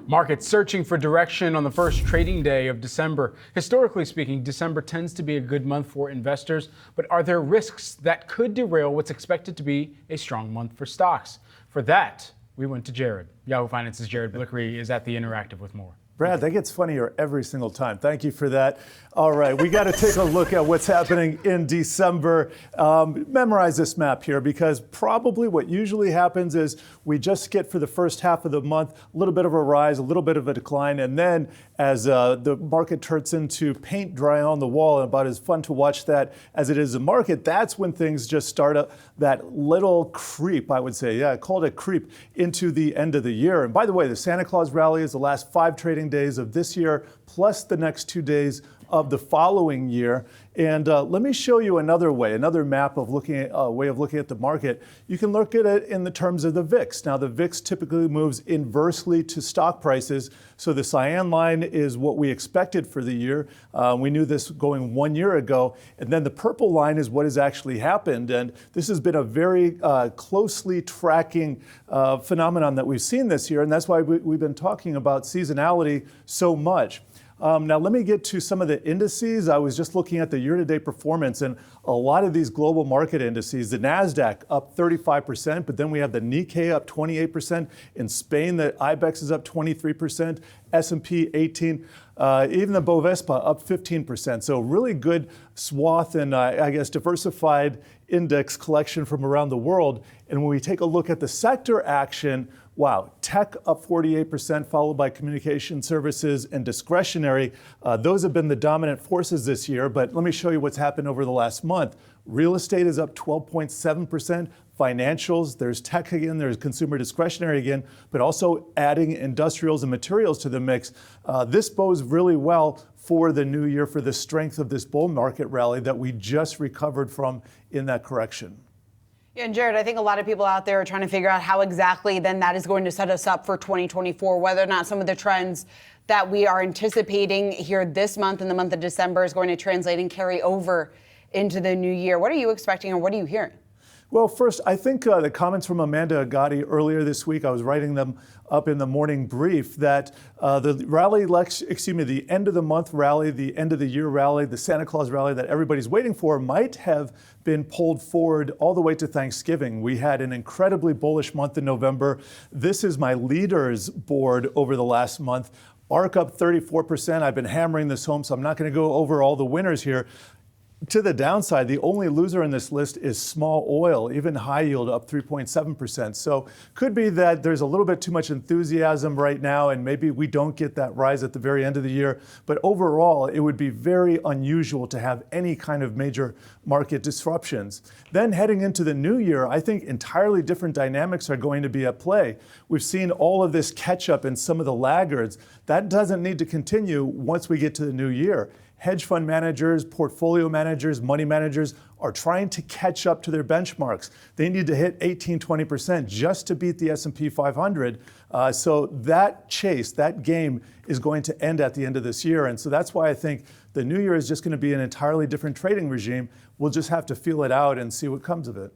Markets searching for direction on the first trading day of December. Historically speaking, December tends to be a good month for investors, but are there risks that could derail what's expected to be a strong month for stocks? For that, we went to Jared. Yahoo Finance's Jared Blikre is at the Interactive with more. Brad, that gets funnier every single time. Thank you for that. All right, we got to take a look at what's happening in December. Memorize this map here, because probably what usually happens is we just get for the first half of the month a little bit of a rise, a little bit of a decline, and then as the market turns into paint dry on the wall, and about as fun to watch that as it is the market, that's when things just start up that little creep, I would say. Yeah, I called it creep into the end of the year. And by the way, the Santa Claus rally is the last 5 trading days of this year, plus the next 2 days of the following year. And let me show you another way, another map of looking at, way of looking at the market. You can look at it in the terms of the VIX. Now, the VIX typically moves inversely to stock prices. So the cyan line is what we expected for the year. We knew this going 1 year ago. And then the purple line is what has actually happened. And this has been a very closely tracking phenomenon that we've seen this year. And that's why we've been talking about seasonality so much. Now, let me get to some of the indices. I was just looking at the year-to-date performance, and a lot of these global market indices, the NASDAQ up 35%, but then we have the Nikkei up 28%. In Spain, the IBEX is up 23%, S&P 18%, even the Bovespa up 15%. So really good swath and, I guess, diversified index collection from around the world. And when we take a look at the sector action, wow, tech up 48%, followed by communication services and discretionary. Those have been the dominant forces this year, but let me show you what's happened over the last month. Real estate is up 12.7%. Financials, there's tech again, there's consumer discretionary again, but also adding industrials and materials to the mix. This bodes really well for the new year, for the strength of this bull market rally that we just recovered from in that correction. Yeah, and Jared, I think a lot of people out there are trying to figure out how exactly then that is going to set us up for 2024, whether or not some of the trends that we are anticipating here this month, in the month of December, is going to translate and carry over into the new year. What are you expecting, or what are you hearing? Well, first, I think the comments from Amanda Agati earlier this week, I was writing them up in the morning brief, that the rally, the end of the month rally, the end of the year rally, the Santa Claus rally that everybody's waiting for might have been pulled forward all the way to Thanksgiving. We had an incredibly bullish month in November. This is my leaders board over the last month. ARC up 34%. I've been hammering this home, so I'm not going to go over all the winners here. To the downside, the only loser in this list is small oil, even high yield up 3.7%. So could be that there's a little bit too much enthusiasm right now, and maybe we don't get that rise at the very end of the year. But overall, it would be very unusual to have any kind of major market disruptions. Then heading into the new year, I think entirely different dynamics are going to be at play. We've seen all of this catch up in some of the laggards. That doesn't need to continue once we get to the new year. Hedge fund managers, portfolio managers, money managers are trying to catch up to their benchmarks. They need to hit 18, 20% just to beat the S&P 500. So that chase, that game is going to end at the end of this year. And so that's why I think the new year is just going to be an entirely different trading regime. We'll just have to feel it out and see what comes of it.